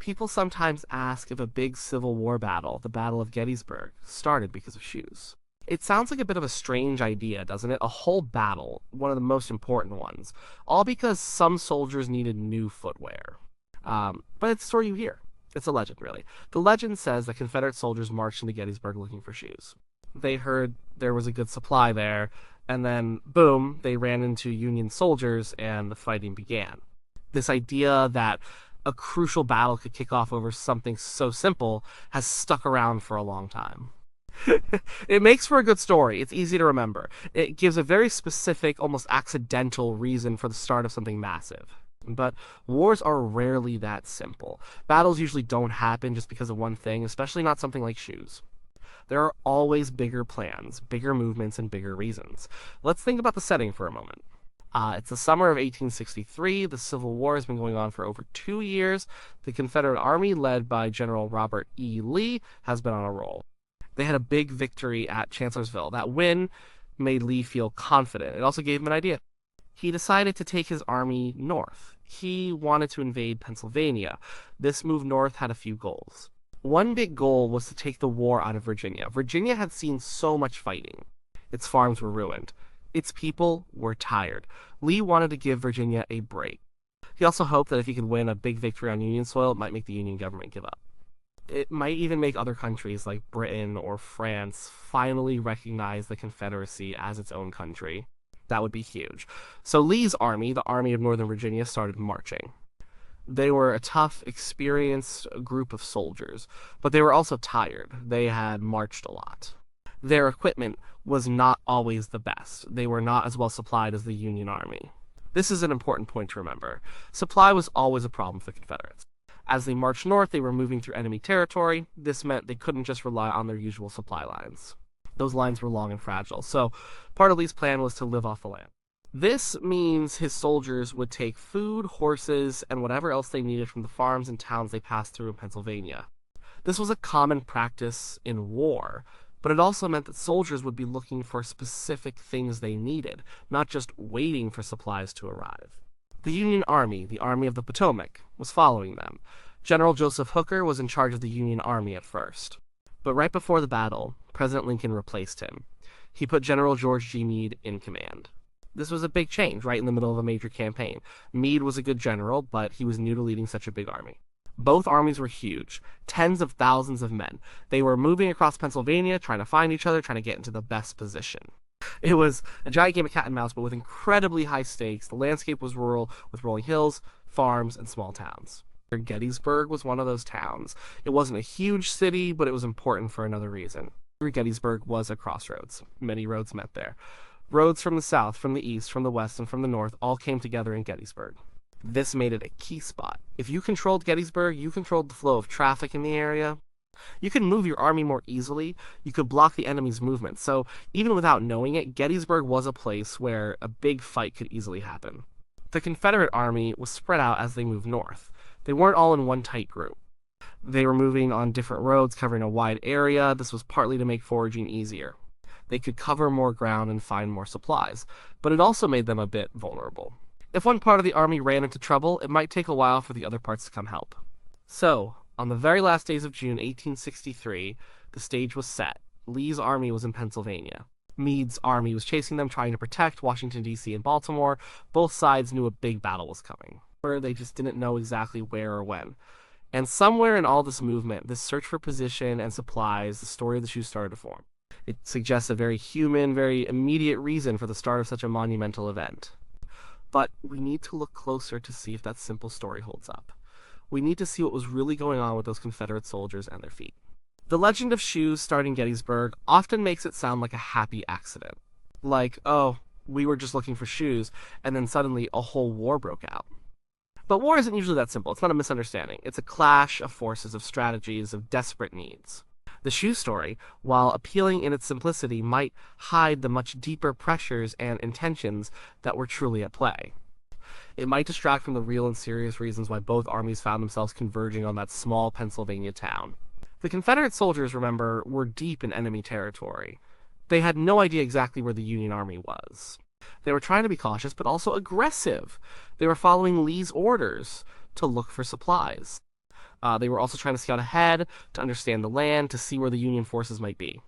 People sometimes ask if a big Civil War battle, the Battle of Gettysburg, started because of shoes. It sounds like a bit of a strange idea, doesn't it? A whole battle, one of the most important ones, all because some soldiers needed new footwear. But it's a story you hear. It's a legend, really. The legend says that Confederate soldiers marched into Gettysburg looking for shoes. They heard there was a good supply there, and then, boom, they ran into Union soldiers and the fighting began. This idea that a crucial battle could kick off over something so simple has stuck around for a long time. It makes for a good story. It's easy to remember. It gives a very specific, almost accidental reason for the start of something massive. But wars are rarely that simple. Battles usually don't happen just because of one thing, especially not something like shoes. There are always bigger plans, bigger movements, and bigger reasons. Let's think about the setting for a moment. It's the summer of 1863. The Civil War has been going on for over 2 years. The Confederate Army, led by General Robert E. Lee, has been on a roll. They had a big victory at Chancellorsville. That win made Lee feel confident. It also gave him an idea. He decided to take his army north. He wanted to invade Pennsylvania. This move north had a few goals. One big goal was to take the war out of Virginia. Virginia had seen so much fighting. Its farms were ruined. Its people were tired. Lee wanted to give Virginia a break. He also hoped that if he could win a big victory on Union soil, it might make the Union government give up. It might even make other countries like Britain or France finally recognize the Confederacy as its own country. That would be huge. So Lee's army, the Army of Northern Virginia, started marching. They were a tough, experienced group of soldiers, but they were also tired. They had marched a lot. Their equipment was not always the best. They were not as well supplied as the Union Army. This is an important point to remember. Supply was always a problem for the Confederates. As they marched north, they were moving through enemy territory. This meant they couldn't just rely on their usual supply lines. Those lines were long and fragile, so part of Lee's plan was to live off the land. This means his soldiers would take food, horses, and whatever else they needed from the farms and towns they passed through in Pennsylvania. This was a common practice in war, but it also meant that soldiers would be looking for specific things they needed, not just waiting for supplies to arrive. The Union Army, the Army of the Potomac, was following them. General Joseph Hooker was in charge of the Union Army at first. But right before the battle, President Lincoln replaced him. He put General George G. Meade in command. This was a big change right in the middle of a major campaign. Meade was a good general, but he was new to leading such a big army. Both armies were huge, tens of thousands of men. They were moving across Pennsylvania, trying to find each other, trying to get into the best position. It was a giant game of cat and mouse, but with incredibly high stakes. The landscape was rural, with rolling hills, farms, and small towns. Gettysburg was one of those towns. It wasn't a huge city, but it was important for another reason. Gettysburg was a crossroads. Many roads met there. Roads from the south, from the east, from the west, and from the north all came together in Gettysburg. This made it a key spot. If you controlled Gettysburg, you controlled the flow of traffic in the area. You could move your army more easily. You could block the enemy's movement. So even without knowing it, Gettysburg was a place where a big fight could easily happen. The Confederate army was spread out as they moved north. They weren't all in one tight group. They were moving on different roads, covering a wide area. This was partly to make foraging easier. They could cover more ground and find more supplies, but it also made them a bit vulnerable. If one part of the army ran into trouble, it might take a while for the other parts to come help. So, on the very last days of June 1863, the stage was set. Lee's army was in Pennsylvania. Meade's army was chasing them, trying to protect Washington, D.C. and Baltimore. Both sides knew a big battle was coming. They just didn't know exactly where or when. And somewhere in all this movement, this search for position and supplies, the story of the shoes started to form. It suggests a very human, very immediate reason for the start of such a monumental event. But we need to look closer to see if that simple story holds up. We need to see what was really going on with those Confederate soldiers and their feet. The legend of shoes starting Gettysburg often makes it sound like a happy accident. Like, oh, we were just looking for shoes, and then suddenly a whole war broke out. But war isn't usually that simple. It's not a misunderstanding. It's a clash of forces, of strategies, of desperate needs. The shoe story, while appealing in its simplicity, might hide the much deeper pressures and intentions that were truly at play. It might distract from the real and serious reasons why both armies found themselves converging on that small Pennsylvania town. The Confederate soldiers, remember, were deep in enemy territory. They had no idea exactly where the Union Army was. They were trying to be cautious, but also aggressive. They were following Lee's orders to look for supplies. They were also trying to scout ahead, to understand the land, to see where the Union forces might be.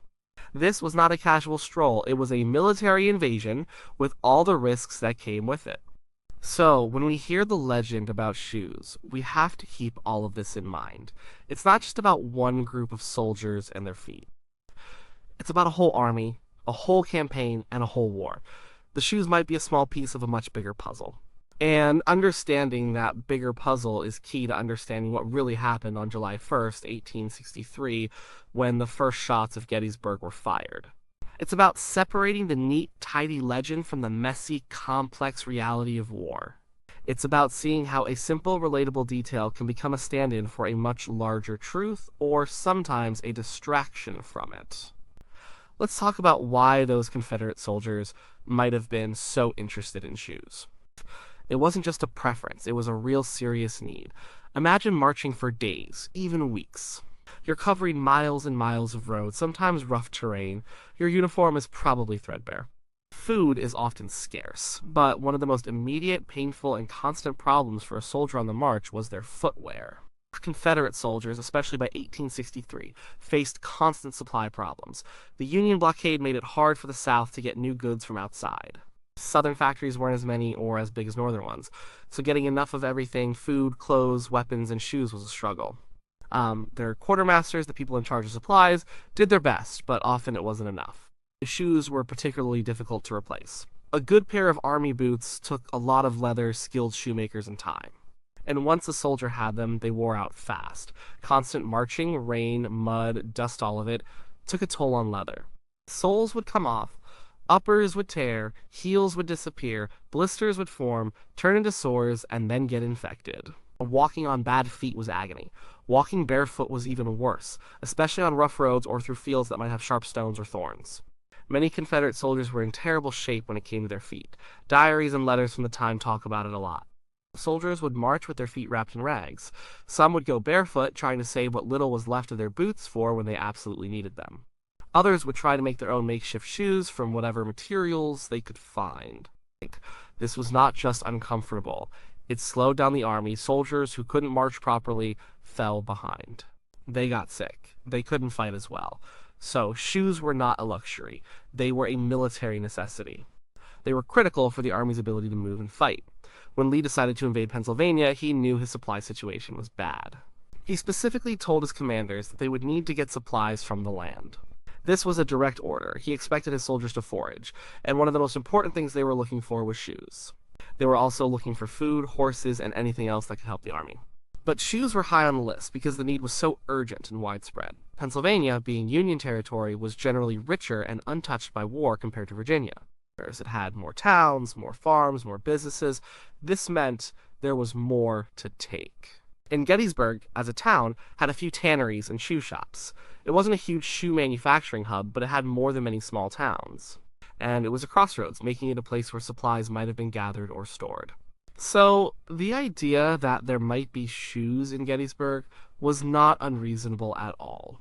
This was not a casual stroll, it was a military invasion with all the risks that came with it. So, when we hear the legend about shoes, we have to keep all of this in mind. It's not just about one group of soldiers and their feet. It's about a whole army, a whole campaign, and a whole war. The shoes might be a small piece of a much bigger puzzle. And understanding that bigger puzzle is key to understanding what really happened on July 1st, 1863, when the first shots of Gettysburg were fired. It's about separating the neat, tidy legend from the messy, complex reality of war. It's about seeing how a simple, relatable detail can become a stand-in for a much larger truth, or sometimes a distraction from it. Let's talk about why those Confederate soldiers might have been so interested in shoes. It wasn't just a preference, it was a real serious need. Imagine marching for days, even weeks. You're covering miles and miles of road, sometimes rough terrain. Your uniform is probably threadbare. Food is often scarce, but one of the most immediate, painful, and constant problems for a soldier on the march was their footwear. Confederate soldiers, especially by 1863, faced constant supply problems. The Union blockade made it hard for the South to get new goods from outside. Southern factories weren't as many or as big as northern ones, so getting enough of everything, food, clothes, weapons, and shoes, was a struggle. Their quartermasters, the people in charge of supplies, did their best, but often it wasn't enough. The shoes were particularly difficult to replace. A good pair of army boots took a lot of leather, skilled shoemakers, and time. And once a soldier had them, they wore out fast. Constant marching, rain, mud, dust, all of it, took a toll on leather. Soles would come off, uppers would tear, heels would disappear, blisters would form, turn into sores, and then get infected. Walking on bad feet was agony. Walking barefoot was even worse, especially on rough roads or through fields that might have sharp stones or thorns. Many Confederate soldiers were in terrible shape when it came to their feet. Diaries and letters from the time talk about it a lot. Soldiers would march with their feet wrapped in rags. Some would go barefoot, trying to save what little was left of their boots for when they absolutely needed them. Others would try to make their own makeshift shoes from whatever materials they could find. This was not just uncomfortable. It slowed down the army. Soldiers who couldn't march properly fell behind. They got sick. They couldn't fight as well. So shoes were not a luxury. They were a military necessity. They were critical for the army's ability to move and fight. When Lee decided to invade Pennsylvania, he knew his supply situation was bad. He specifically told his commanders that they would need to get supplies from the land. This was a direct order. He expected his soldiers to forage, and one of the most important things they were looking for was shoes. They were also looking for food, horses, and anything else that could help the army. But shoes were high on the list because the need was so urgent and widespread. Pennsylvania, being Union territory, was generally richer and untouched by war compared to Virginia. Whereas it had more towns, more farms, more businesses. This meant there was more to take. And Gettysburg, as a town, had a few tanneries and shoe shops. It wasn't a huge shoe manufacturing hub, but it had more than many small towns. And it was a crossroads, making it a place where supplies might have been gathered or stored. So, the idea that there might be shoes in Gettysburg was not unreasonable at all.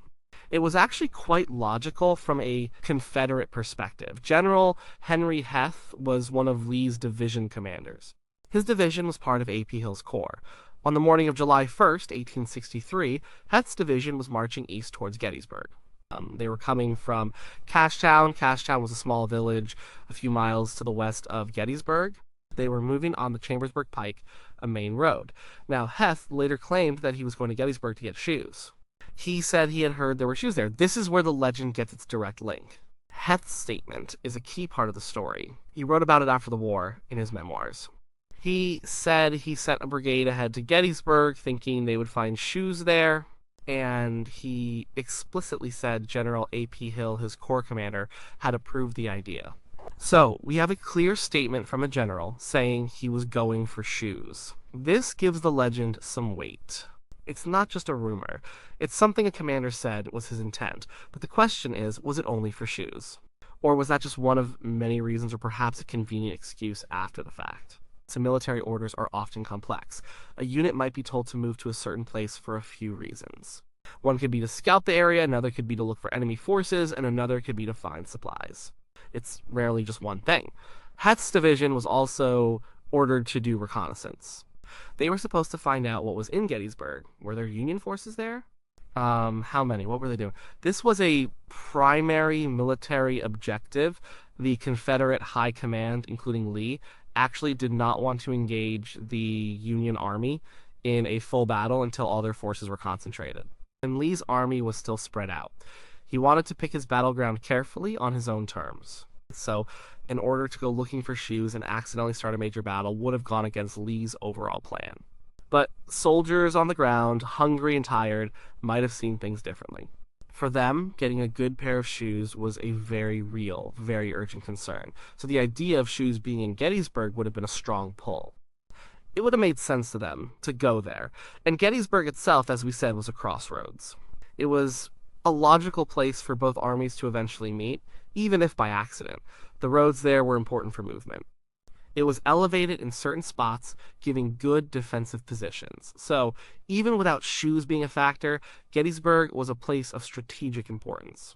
It was actually quite logical from a Confederate perspective. General Henry Heth was one of Lee's division commanders. His division was part of A.P. Hill's corps. On the morning of July 1st, 1863, Heth's division was marching east towards Gettysburg. They were coming from Cashtown. Cashtown was a small village a few miles to the west of Gettysburg. They were moving on the Chambersburg Pike, a main road. Now, Heth later claimed that he was going to Gettysburg to get shoes. He said he had heard there were shoes there. This is where the legend gets its direct link. Heth's statement is a key part of the story. He wrote about it after the war in his memoirs. He said he sent a brigade ahead to Gettysburg thinking they would find shoes there, and he explicitly said General A.P. Hill, his corps commander, had approved the idea. So, we have a clear statement from a general saying he was going for shoes. This gives the legend some weight. It's not just a rumor. It's something a commander said was his intent. But the question is, was it only for shoes? Or was that just one of many reasons, or perhaps a convenient excuse after the fact? So military orders are often complex. A unit might be told to move to a certain place for a few reasons. One could be to scout the area, another could be to look for enemy forces, and another could be to find supplies. It's rarely just one thing. Heth's division was also ordered to do reconnaissance. They were supposed to find out what was in Gettysburg. Were there Union forces there? How many? What were they doing? This was a primary military objective. The Confederate High Command, including Lee, actually did not want to engage the Union Army in a full battle until all their forces were concentrated. And Lee's army was still spread out. He wanted to pick his battleground carefully on his own terms. So, in order to go looking for shoes and accidentally start a major battle would have gone against Lee's overall plan. But soldiers on the ground, hungry and tired, might have seen things differently. For them, getting a good pair of shoes was a very real, very urgent concern. So the idea of shoes being in Gettysburg would have been a strong pull. It would have made sense to them to go there. And Gettysburg itself, as we said, was a crossroads. It was a logical place for both armies to eventually meet, even if by accident. The roads there were important for movement. It was elevated in certain spots, giving good defensive positions. So, even without shoes being a factor, Gettysburg was a place of strategic importance.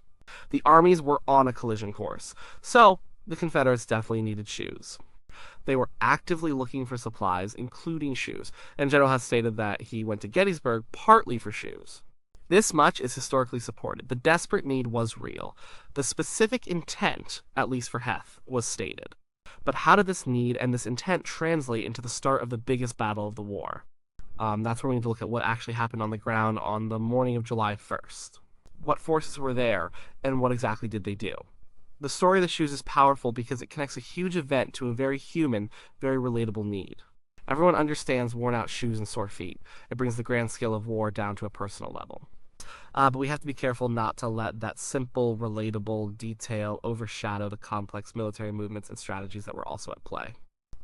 The armies were on a collision course, so the Confederates definitely needed shoes. They were actively looking for supplies, including shoes, and General Heth stated that he went to Gettysburg partly for shoes. This much is historically supported. The desperate need was real. The specific intent, at least for Heth, was stated. But how did this need and this intent translate into the start of the biggest battle of the war? That's where we need to look at what actually happened on the ground on the morning of July 1st. What forces were there, and what exactly did they do? The story of the shoes is powerful because it connects a huge event to a very human, very relatable need. Everyone understands worn-out shoes and sore feet. It brings the grand scale of war down to a personal level. But we have to be careful not to let that simple, relatable detail overshadow the complex military movements and strategies that were also at play.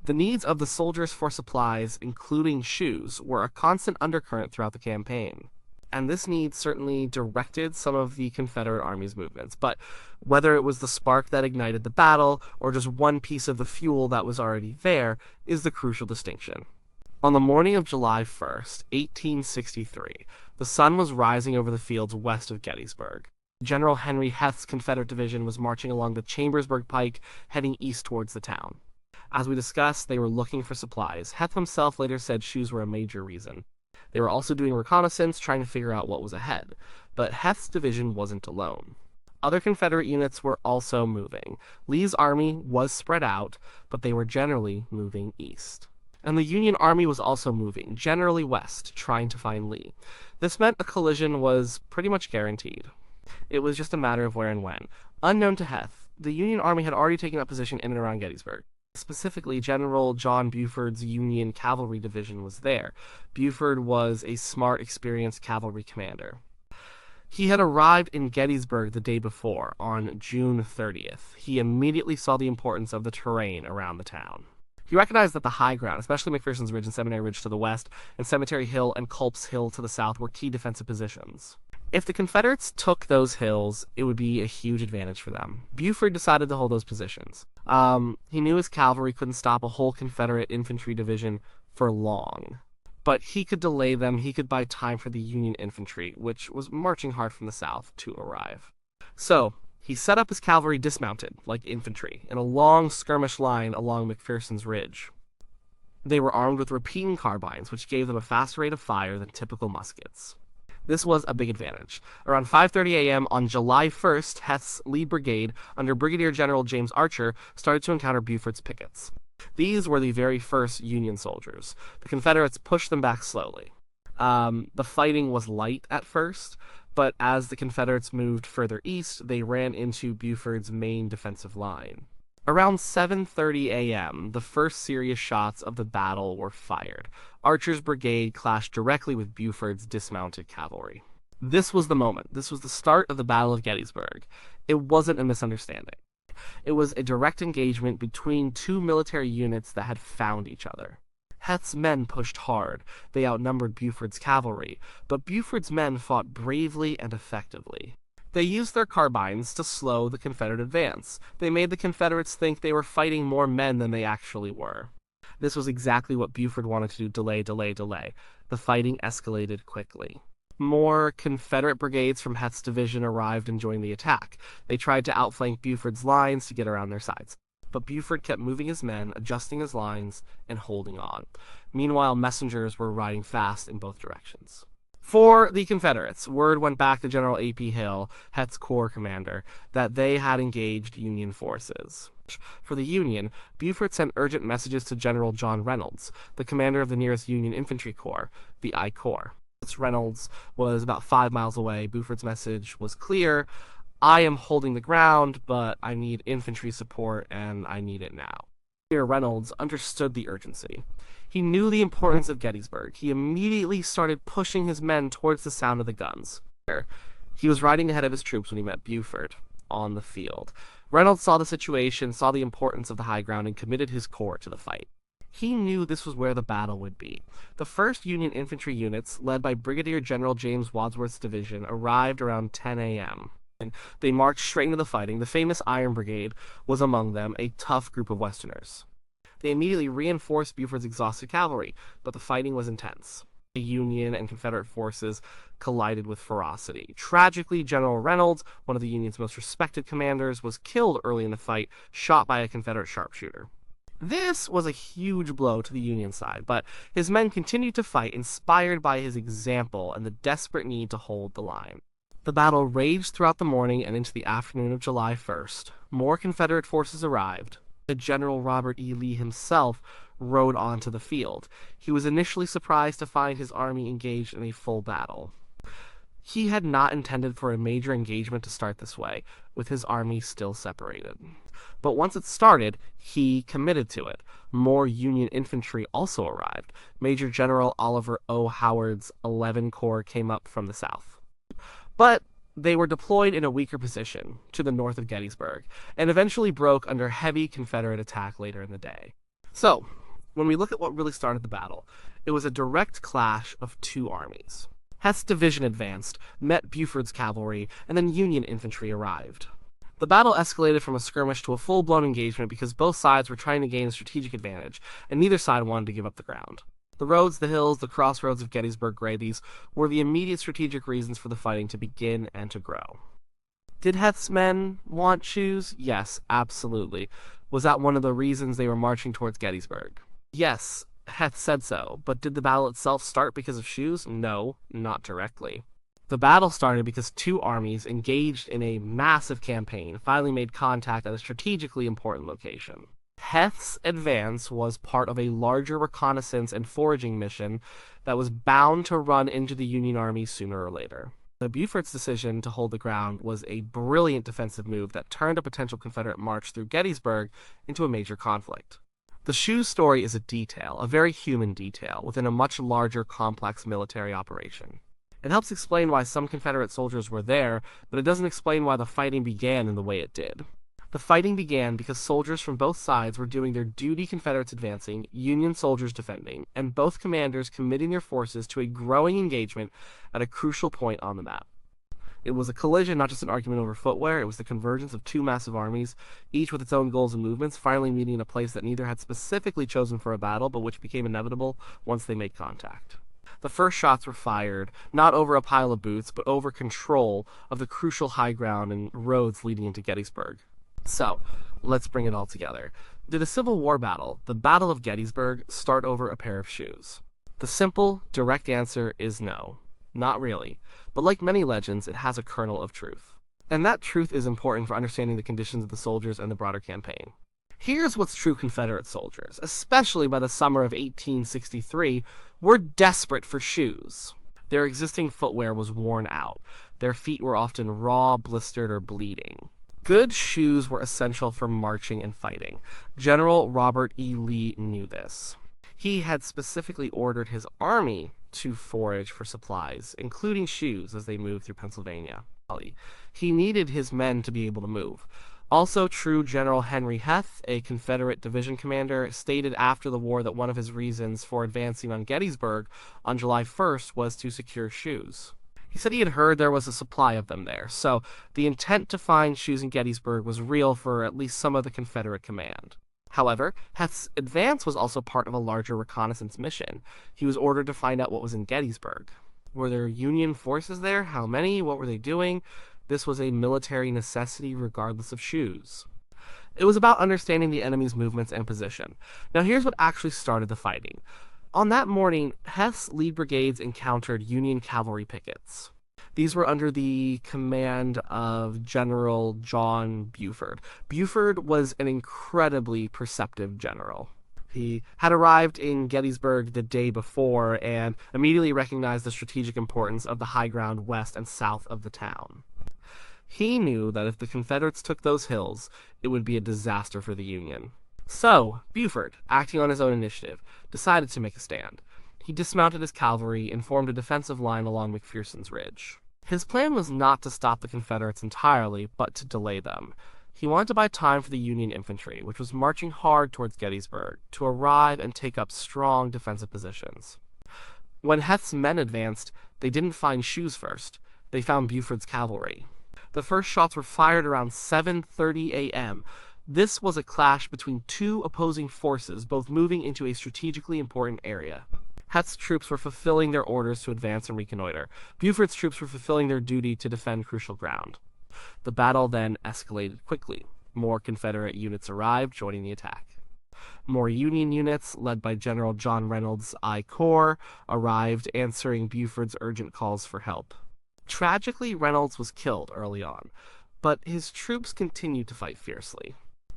The needs of the soldiers for supplies, including shoes, were a constant undercurrent throughout the campaign. And this need certainly directed some of the Confederate Army's movements. But whether it was the spark that ignited the battle, or just one piece of the fuel that was already there, is the crucial distinction. On the morning of July 1st, 1863, the sun was rising over the fields west of Gettysburg. General Henry Heth's Confederate division was marching along the Chambersburg Pike, heading east towards the town. As we discussed, they were looking for supplies. Heth himself later said shoes were a major reason. They were also doing reconnaissance, trying to figure out what was ahead. But Heth's division wasn't alone. Other Confederate units were also moving. Lee's army was spread out, but they were generally moving east. And the Union Army was also moving, generally west, trying to find Lee. This meant a collision was pretty much guaranteed. It was just a matter of where and when. Unknown to Heth, the Union Army had already taken up position in and around Gettysburg. Specifically, General John Buford's Union Cavalry Division was there. Buford was a smart, experienced cavalry commander. He had arrived in Gettysburg the day before, on June 30th. He immediately saw the importance of the terrain around the town. He recognized that the high ground, especially McPherson's Ridge and Seminary Ridge to the west, and Cemetery Hill and Culp's Hill to the south, were key defensive positions. If the Confederates took those hills, it would be a huge advantage for them. Buford decided to hold those positions. He knew his cavalry couldn't stop a whole Confederate infantry division for long. But he could delay them, he could buy time for the Union infantry, which was marching hard from the south, to arrive. So, he set up his cavalry dismounted, like infantry, in a long skirmish line along McPherson's Ridge. They were armed with repeating carbines, which gave them a faster rate of fire than typical muskets. This was a big advantage. Around 5:30 a.m. on July 1st, Heth's lead brigade, under Brigadier General James Archer, started to encounter Buford's pickets. These were the very first Union soldiers. The Confederates pushed them back slowly. The fighting was light at first, but as the Confederates moved further east, they ran into Buford's main defensive line. Around 7:30 a.m., the first serious shots of the battle were fired. Archer's brigade clashed directly with Buford's dismounted cavalry. This was the moment. This was the start of the Battle of Gettysburg. It wasn't a misunderstanding. It was a direct engagement between two military units that had found each other. Heth's men pushed hard. They outnumbered Buford's cavalry, but Buford's men fought bravely and effectively. They used their carbines to slow the Confederate advance. They made the Confederates think they were fighting more men than they actually were. This was exactly what Buford wanted to do: delay. The fighting escalated quickly. More Confederate brigades from Heth's division arrived and joined the attack. They tried to outflank Buford's lines to get around their sides. but Buford kept moving his men, adjusting his lines, and holding on. Meanwhile, messengers were riding fast in both directions. For the Confederates, word went back to General A.P. Hill, Heth's corps commander, that they had engaged Union forces. For the Union, Buford sent urgent messages to General John Reynolds, the commander of the nearest Union infantry corps, the I Corps. Reynolds was about 5 miles away. Buford's message was clear: I am holding the ground, but I need infantry support, and I need it now. Here, Reynolds understood the urgency. He knew the importance of Gettysburg. He immediately started pushing his men towards the sound of the guns. He was riding ahead of his troops when he met Buford on the field. Reynolds saw the situation, saw the importance of the high ground, and committed his corps to the fight. He knew this was where the battle would be. The 1st Union infantry units, led by Brigadier General James Wadsworth's division, arrived around 10 a.m. They marched straight into the fighting. The famous Iron Brigade was among them, a tough group of Westerners. They immediately reinforced Buford's exhausted cavalry, but the fighting was intense. The Union and Confederate forces collided with ferocity. Tragically, General Reynolds, one of the Union's most respected commanders, was killed early in the fight, shot by a Confederate sharpshooter. This was a huge blow to the Union side, but his men continued to fight, inspired by his example and the desperate need to hold the line. The battle raged throughout the morning and into the afternoon of July 1st. More Confederate forces arrived. General Robert E. Lee himself rode onto the field. He was initially surprised to find his army engaged in a full battle. He had not intended for a major engagement to start this way, with his army still separated. But once it started, he committed to it. More Union infantry also arrived. Major General Oliver O. Howard's 11 Corps came up from the south. But they were deployed in a weaker position, to the north of Gettysburg, and eventually broke under heavy Confederate attack later in the day. So, when we look at what really started the battle, it was a direct clash of two armies. Heth's division advanced, met Buford's cavalry, and then Union infantry arrived. The battle escalated from a skirmish to a full-blown engagement because both sides were trying to gain a strategic advantage, and neither side wanted to give up the ground. The roads, the hills, the crossroads of Gettysburg Gradies were the immediate strategic reasons for the fighting to begin and to grow. Did Heth's men want shoes? Yes, absolutely. Was that one of the reasons they were marching towards Gettysburg? Yes, Heth said so, but did the battle itself start because of shoes? No, not directly. The battle started because two armies engaged in a massive campaign finally made contact at a strategically important location. Heth's advance was part of a larger reconnaissance and foraging mission that was bound to run into the Union Army sooner or later. Buford's decision to hold the ground was a brilliant defensive move that turned a potential Confederate march through Gettysburg into a major conflict. The shoes story is a detail, a very human detail, within a much larger, complex military operation. It helps explain why some Confederate soldiers were there, but it doesn't explain why the fighting began in the way it did. The fighting began because soldiers from both sides were doing their duty, Confederates advancing, Union soldiers defending, and both commanders committing their forces to a growing engagement at a crucial point on the map. It was a collision, not just an argument over footwear. It was the convergence of two massive armies, each with its own goals and movements, finally meeting in a place that neither had specifically chosen for a battle, but which became inevitable once they made contact. The first shots were fired, not over a pile of boots, but over control of the crucial high ground and roads leading into Gettysburg. So, let's bring it all together. Did a Civil War battle, the Battle of Gettysburg, start over a pair of shoes? The simple, direct answer is no. Not really. But like many legends, it has a kernel of truth. And that truth is important for understanding the conditions of the soldiers and the broader campaign. Here's what's true: Confederate soldiers, especially by the summer of 1863, were desperate for shoes. Their existing footwear was worn out. Their feet were often raw, blistered, or bleeding. Good shoes were essential for marching and fighting. General Robert E. Lee knew this. He had specifically ordered his army to forage for supplies, including shoes, as they moved through Pennsylvania. He needed his men to be able to move. Also true, General Henry Heth, a Confederate division commander, stated after the war that one of his reasons for advancing on Gettysburg on July 1st was to secure shoes. He said he had heard there was a supply of them there, so the intent to find shoes in Gettysburg was real for at least some of the Confederate command. However, Heth's advance was also part of a larger reconnaissance mission. He was ordered to find out what was in Gettysburg. Were there Union forces there? How many? What were they doing? This was a military necessity regardless of shoes. It was about understanding the enemy's movements and position. Now, here's what actually started the fighting. On that morning, Heth's lead brigades encountered Union cavalry pickets. These were under the command of General John Buford. Buford was an incredibly perceptive general. He had arrived in Gettysburg the day before and immediately recognized the strategic importance of the high ground west and south of the town. He knew that if the Confederates took those hills, it would be a disaster for the Union. So, Buford, acting on his own initiative, decided to make a stand. He dismounted his cavalry and formed a defensive line along McPherson's Ridge. His plan was not to stop the Confederates entirely, but to delay them. He wanted to buy time for the Union infantry, which was marching hard towards Gettysburg, to arrive and take up strong defensive positions. When Heth's men advanced, they didn't find shoes first. They found Buford's cavalry. The first shots were fired around 7:30 a.m. This was a clash between two opposing forces, both moving into a strategically important area. Heth's troops were fulfilling their orders to advance and reconnoiter. Buford's troops were fulfilling their duty to defend crucial ground. The battle then escalated quickly. More Confederate units arrived, joining the attack. More Union units, led by General John Reynolds' I Corps, arrived, answering Buford's urgent calls for help. Tragically, Reynolds was killed early on, but his troops continued to fight fiercely.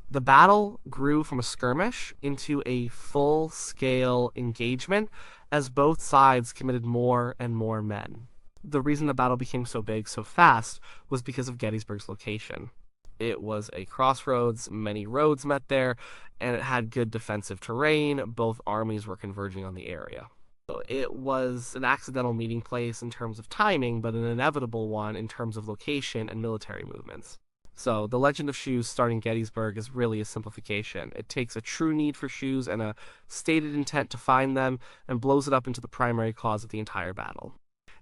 The battle grew from a skirmish into a full-scale engagement as both sides committed more and more men. The reason the battle became so big so fast was because of Gettysburg's location. It was a crossroads, many roads met there, and it had good defensive terrain. Both armies were converging on the area. It was an accidental meeting place in terms of timing, but an inevitable one in terms of location and military movements. So, the legend of shoes starting Gettysburg is really a simplification. It takes a true need for shoes and a stated intent to find them and blows it up into the primary cause of the entire battle.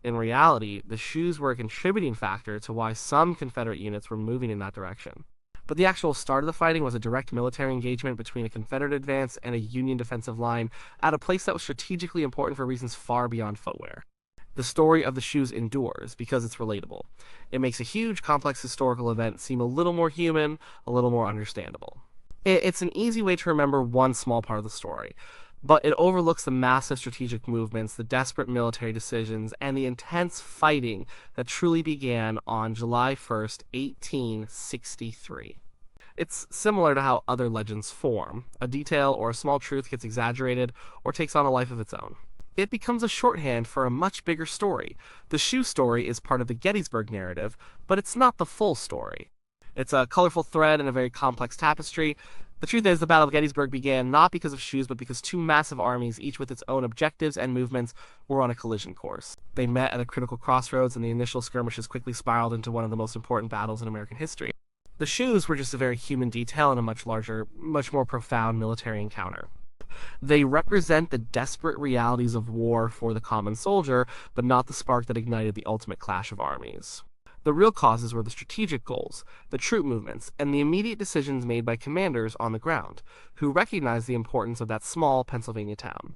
In reality, the shoes were a contributing factor to why some Confederate units were moving in that direction. But the actual start of the fighting was a direct military engagement between a Confederate advance and a Union defensive line at a place that was strategically important for reasons far beyond footwear. The story of the shoes endures because it's relatable. It makes a huge, complex historical event seem a little more human, a little more understandable. It's an easy way to remember one small part of the story, but it overlooks the massive strategic movements, the desperate military decisions, and the intense fighting that truly began on July 1st, 1863. It's similar to how other legends form. A detail or a small truth gets exaggerated or takes on a life of its own. It becomes a shorthand for a much bigger story. The shoe story is part of the Gettysburg narrative, but it's not the full story. It's a colorful thread in a very complex tapestry. The truth is, the Battle of Gettysburg began not because of shoes, but because two massive armies, each with its own objectives and movements, were on a collision course. They met at a critical crossroads, and the initial skirmishes quickly spiraled into one of the most important battles in American history. The shoes were just a very human detail in a much larger, much more profound military encounter. They represent the desperate realities of war for the common soldier, but not the spark that ignited the ultimate clash of armies. The real causes were the strategic goals, the troop movements, and the immediate decisions made by commanders on the ground, who recognized the importance of that small Pennsylvania town.